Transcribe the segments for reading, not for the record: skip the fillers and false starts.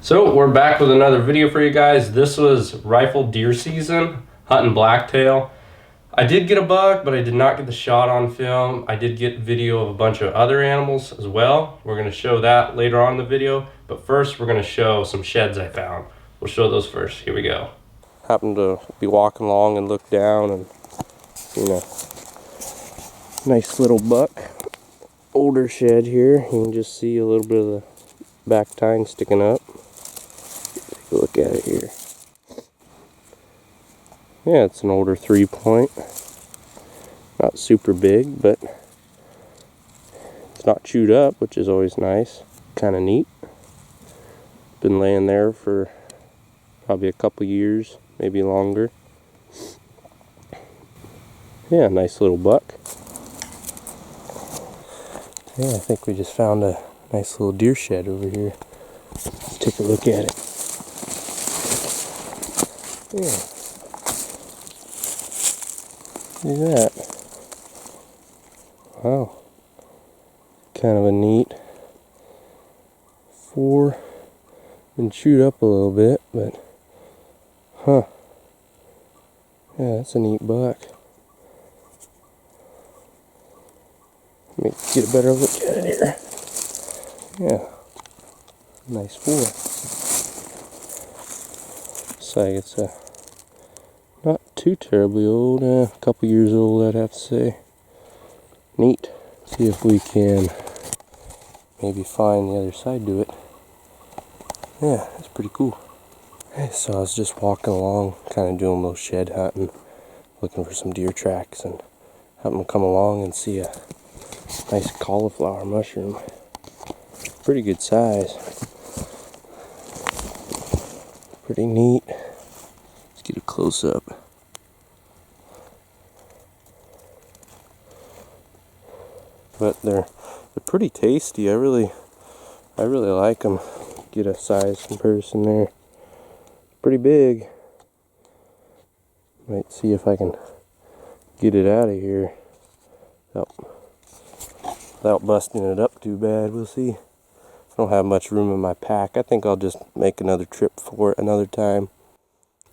So we're back with another video for you guys. This was rifle deer season, hunting blacktail. I did get a buck, but I did not get the shot on film. I did get video of a bunch of other animals as well. We're going to show that later on in the video, but first we're going to show some sheds I found. We'll show those first. Here we go. Happened to be walking along and look down and seen a nice little buck. Older shed here. You can just see a little bit of the back tine sticking up. Take a look at it here. Yeah, it's an older 3-point. Not super big, but it's not chewed up, which is always nice. Kind of neat. Been laying there for probably a couple years, maybe longer. Yeah, nice little buck. Yeah, I think we just found a nice little deer shed over here. Let's take a look at it. Yeah. Look at that. Wow. Kind of a neat 4. Been chewed up a little bit, but yeah, that's a neat buck. Let me get a better look at it here. Yeah. Nice 4. Looks like it's not too terribly old, a couple years old I'd have to say. Neat. See if we can maybe find the other side to it. Yeah, that's pretty cool. Hey, so I was just walking along, kind of doing a little shed hunting, looking for some deer tracks, and happened to come along and see a nice cauliflower mushroom. Pretty good size. Pretty neat. Let's get a close up. But they're pretty tasty. I really like them. Get a size comparison there. Pretty big. Might see if I can get it out of here without busting it up too bad. We'll see. I don't have much room in my pack. I think I'll just make another trip for it another time.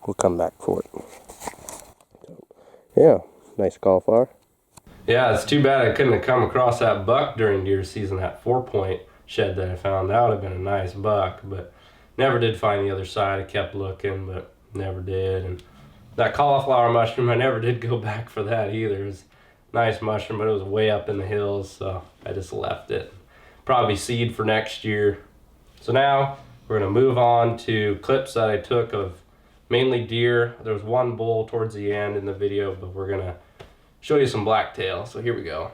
We'll come back for it. So, yeah, nice cauliflower. Yeah, it's too bad I couldn't have come across that buck during deer season, that 4-point shed that I found. That would have been a nice buck, but never did find the other side. I kept looking, but never did. And that cauliflower mushroom, I never did go back for that either. It was a nice mushroom, but it was way up in the hills, so I just left it. Probably seed for next year. So now we're going to move on to clips that I took of mainly deer. There was one bull towards the end in the video, but we're going to show you some blacktail. So here we go.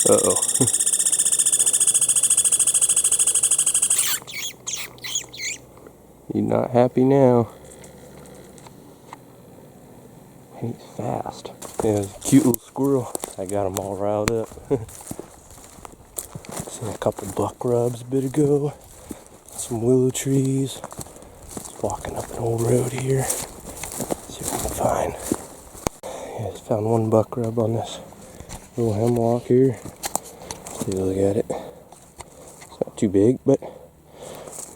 Uh-oh. You're not happy now. He's fast. Yeah, he's a cute little squirrel. I got him all riled up. Seen a couple buck rubs a bit ago. Some willow trees. Just walking up an old road here. See what I can find. Yeah, just found one buck rub on this little hemlock here. Take a look at it. It's not too big, but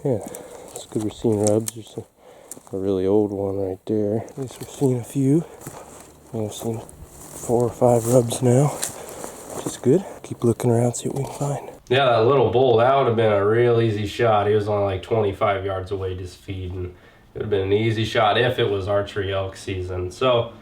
yeah, it's good we're seeing rubs. There's a really old one right there. At least we're seeing a few. I've seen 4 or 5 rubs now, which is good. Keep looking around, see what we can find. Yeah, that little bull, that would have been a real easy shot. He was only like 25 yards away just feeding. It would have been an easy shot if it was archery elk season. So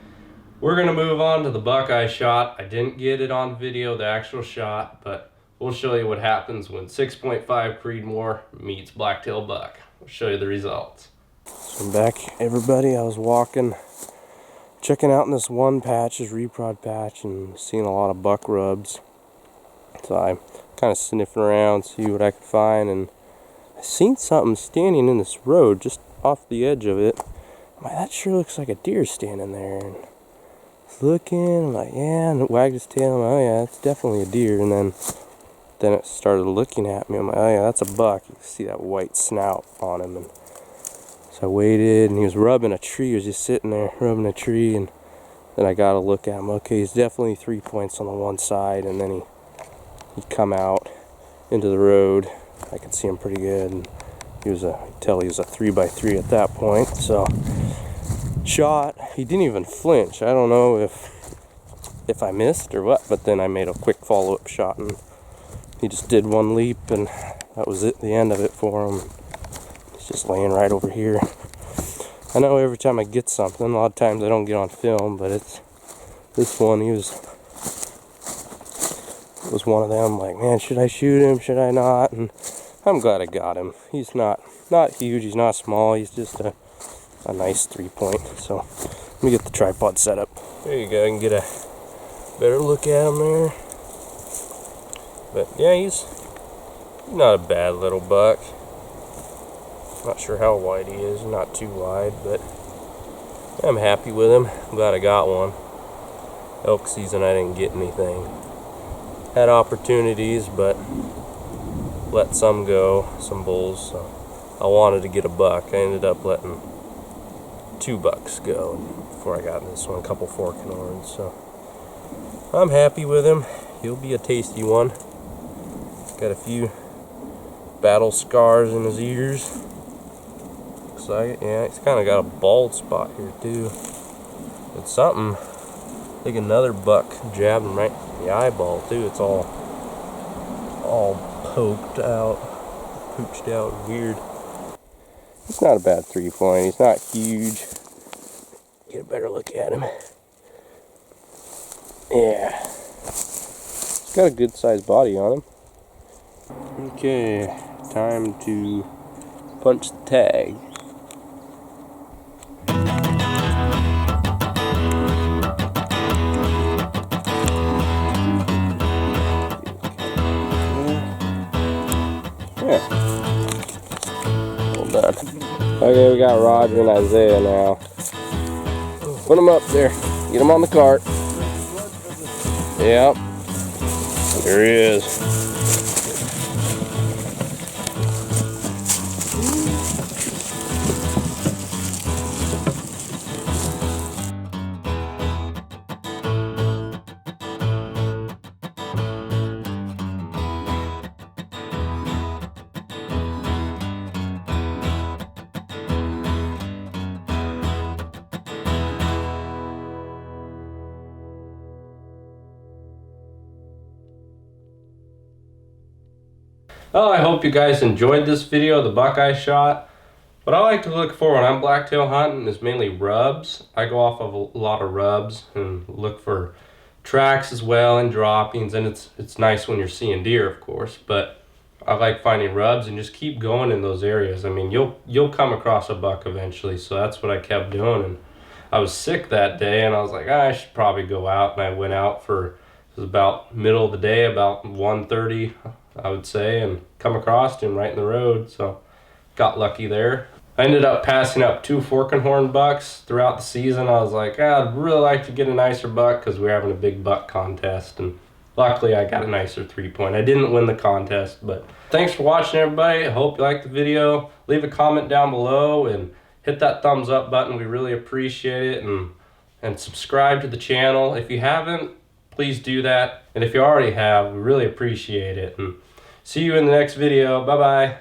we're gonna move on to the buckeye shot. I didn't get it on video, the actual shot, but we'll show you what happens when 6.5 Creedmoor meets blacktail buck. We'll show you the results. So I'm back, everybody. I was walking, checking out in this one patch, this reprod patch, and seeing a lot of buck rubs. So I'm kind of sniffing around, see what I could find, and I seen something standing in this road just off the edge of it. I'm like, that sure looks like a deer standing there. And I was looking, I'm like, yeah, and it wagged his tail. I'm like, oh yeah, it's definitely a deer. And then it started looking at me. I'm like, oh yeah, that's a buck. You can see that white snout on him. And so I waited, and he was rubbing a tree. He was just sitting there rubbing a tree, and then I got to look at him. Okay, he's definitely 3 points on the one side, and then he'd come out into the road. I could see him pretty good, and he was I could tell he was a 3x3 at that point. So shot, he didn't even flinch. I don't know if I missed or what, but then I made a quick follow-up shot, and he just did one leap, and that was it, the end of it for him. He's just laying right over here. I know every time I get something, a lot of times I don't get on film, but it's this one. He was one of them, like, man, should I shoot him, should I not? And I'm glad I got him. He's not huge, he's not small, he's just a nice 3-point. So let me get the tripod set up. There you go, I can get a better look at him there. But yeah, he's not a bad little buck. Not sure how wide he is, not too wide, but I'm happy with him. I'm glad I got one. Elk season I didn't get anything. Had opportunities, but let some go, some bulls. So I wanted to get a buck. I ended up letting 2 bucks go before I got this one, a couple forking horns. So I'm happy with him. He'll be a tasty one. Got a few battle scars in his ears. Looks like it. Yeah, he's kind of got a bald spot here too. It's something. I think another buck jabbed him right in the eyeball too. It's all poked out, pooched out, weird. It's not a bad 3-point. He's not huge. Get a better look at him. Yeah, he's got a good sized body on him. Okay, time to punch the tag. Yeah. Well done. Okay, we got Roger and Isaiah now. Put them up there. Get them on the cart. Yep. There he is. Well, I hope you guys enjoyed this video, the buckeye shot. What I like to look for when I'm blacktail hunting is mainly rubs. I go off of a lot of rubs and look for tracks as well and droppings, and it's nice when you're seeing deer, of course, but I like finding rubs and just keep going in those areas. I mean, you'll come across a buck eventually, so that's what I kept doing. And I was sick that day, and I was like, I should probably go out, and I went out for, it was about middle of the day, about 1:30, I would say, and come across him right in the road, so got lucky there. I ended up passing up 2 fork and horn bucks throughout the season. I was like, I'd really like to get a nicer buck because we were having a big buck contest, and luckily I got a nicer 3-point. I didn't win the contest, but thanks for watching, everybody. I hope you liked the video. Leave a comment down below and hit that thumbs up button. We really appreciate it, and subscribe to the channel. If you haven't, please do that. And if you already have, we really appreciate it. And see you in the next video. Bye-bye.